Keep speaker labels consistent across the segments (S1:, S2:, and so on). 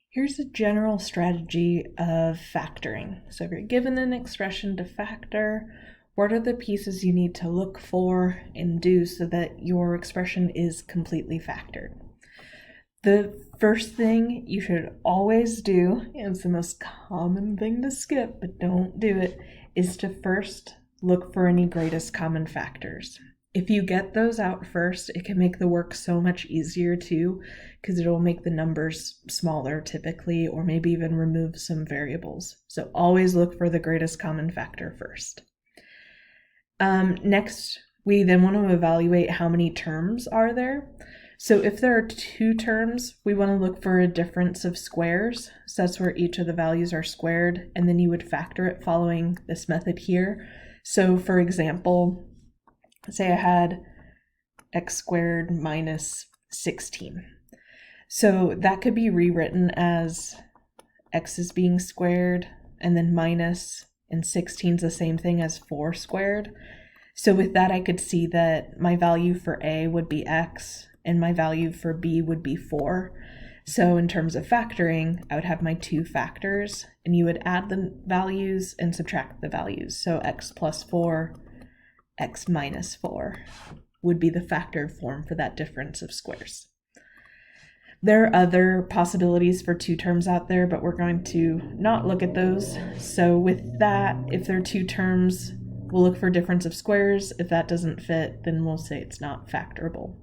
S1: Here's a general strategy of factoring. So if you're given an expression to factor, what are the pieces you need to look for and do so that your expression is completely factored? The first thing you should always do, and it's the most common thing to skip, but don't do it, is to first look for any greatest common factors. If you get those out first, it can make the work so much easier too, because it'll make the numbers smaller typically, or maybe even remove some variables. So always look for the greatest common factor first. Next, we then want to evaluate how many terms are there. So if there are 2 terms, we want to look for a difference of squares. So that's where each of the values are squared, and then you would factor it following this method here. So for example, say I had x squared minus 16. So that could be rewritten as x is being squared and then minus, and 16 is the same thing as 4 squared. So with that, I could see that my value for a would be x and my value for b would be 4. So in terms of factoring, I would have my 2 factors and you would add the values and subtract the values. So x plus 4, x minus 4 would be the factored form for that difference of squares. There are other possibilities for 2 terms out there, but we're going to not look at those. So with that, if there are 2 terms, we'll look for difference of squares. If that doesn't fit, then we'll say it's not factorable.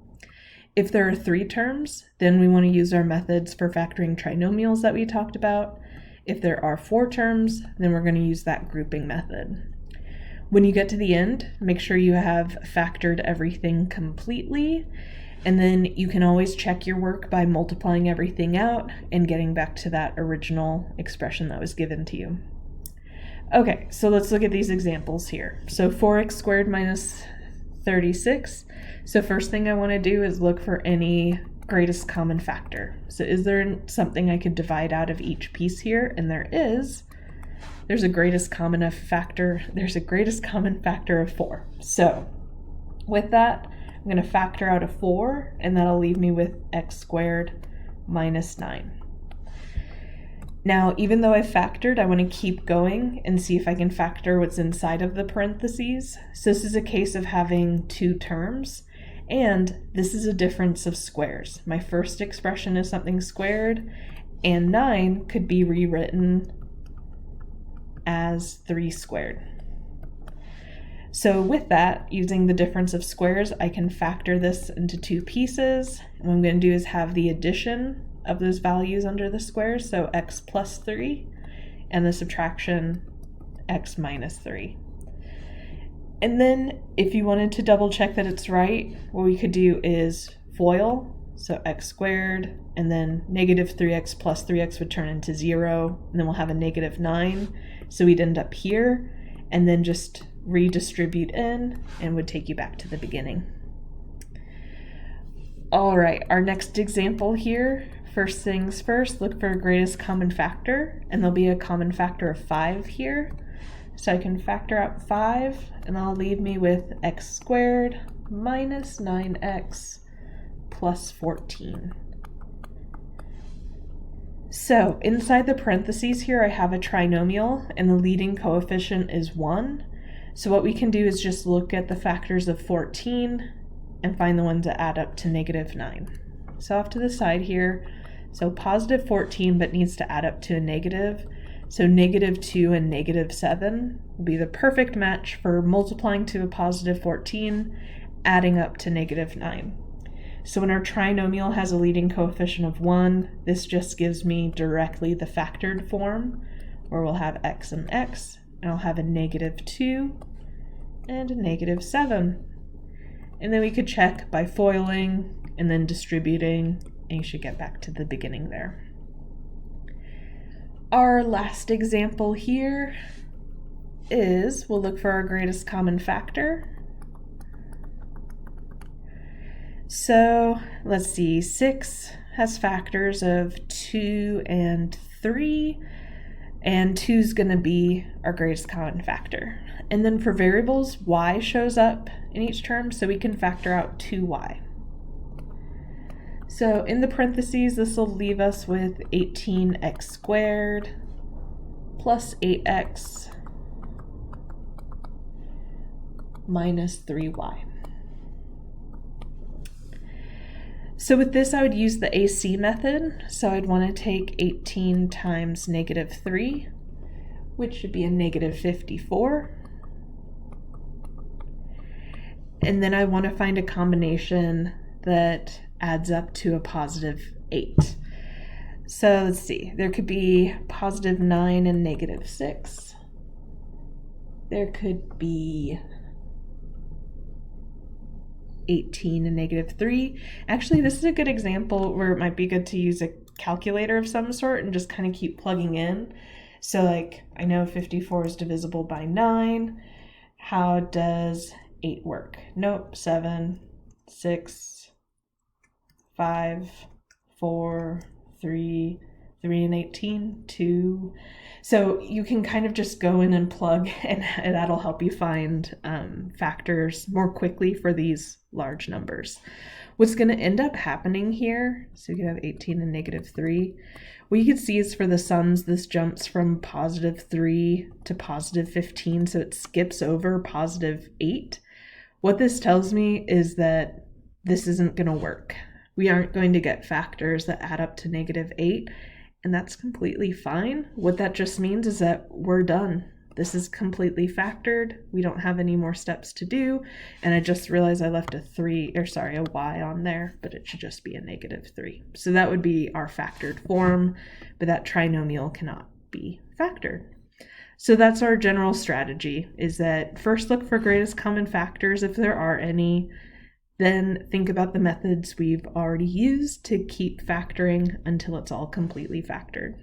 S1: If there are 3 terms, then we want to use our methods for factoring trinomials that we talked about. If there are 4 terms, then we're going to use that grouping method. When you get to the end, make sure you have factored everything completely, and then you can always check your work by multiplying everything out and getting back to that original expression that was given to you. Okay, so let's look at these examples here. So 4x squared minus 36. So first thing I want to do is look for any greatest common factor. So is there something I could divide out of each piece here? And there is. There's a greatest common factor of 4. So with that, I'm going to factor out a 4, and that'll leave me with x squared minus 9. Now, even though I factored, I want to keep going and see if I can factor what's inside of the parentheses. So this is a case of having 2 terms, and this is a difference of squares. My first expression is something squared, and 9 could be rewritten as 3 squared. So with that, using the difference of squares, I can factor this into 2 pieces. And what I'm going to do is have the addition of those values under the squares, so x plus 3, and the subtraction x minus 3. And then if you wanted to double check that it's right, what we could do is FOIL, so x squared, and then negative 3x plus 3x would turn into 0, and then we'll have a negative 9. So we'd end up here, and then just redistribute in, and would take you back to the beginning. All right, our next example here, first things first, look for a greatest common factor, and there'll be a common factor of 5 here. So I can factor out 5, and that'll leave me with x squared minus 9x plus 14. So inside the parentheses here, I have a trinomial, and the leading coefficient is 1. So what we can do is just look at the factors of 14 and find the ones that add up to negative 9. So off to the side here, so positive 14 but needs to add up to a negative. So negative 2 and negative 7 will be the perfect match for multiplying to a positive 14, adding up to negative 9. So when our trinomial has a leading coefficient of 1, this just gives me directly the factored form, where we'll have x and x, and I'll have a negative 2 and a negative 7. And then we could check by foiling and then distributing, and you should get back to the beginning there. Our last example here is, we'll look for our greatest common factor. So let's see, 6 has factors of 2 and 3, and 2 is going to be our greatest common factor. And then for variables, y shows up in each term, so we can factor out 2y. So in the parentheses, this will leave us with 18x squared plus 8x minus 3y. So with this, I would use the AC method. So I'd want to take 18 times negative 3, which should be a negative 54. And then I want to find a combination that adds up to a positive 8. So let's see, there could be positive 9 and negative 6. There could be 18 and negative 3. Actually, this is a good example where it might be good to use a calculator of some sort and just kind of keep plugging in. So like, I know 54 is divisible by 9. How does 8 work? Nope, 7, 6, 5, 4, 3, 3 and 18, 2. So you can kind of just go in and plug, and that'll help you find factors more quickly for these large numbers. What's going to end up happening here, so you can have 18 and negative 3. What you can see is for the sums, this jumps from positive 3 to positive 15, so it skips over positive 8. What this tells me is that this isn't going to work. We aren't going to get factors that add up to negative 8. And that's completely fine. What that just means is that we're done. This is completely factored. We don't have any more steps to do. And I just realized I left a y on there, but it should just be a negative 3. So that would be our factored form, but that trinomial cannot be factored. So that's our general strategy, is that first look for greatest common factors if there are any. Then think about the methods we've already used to keep factoring until it's all completely factored.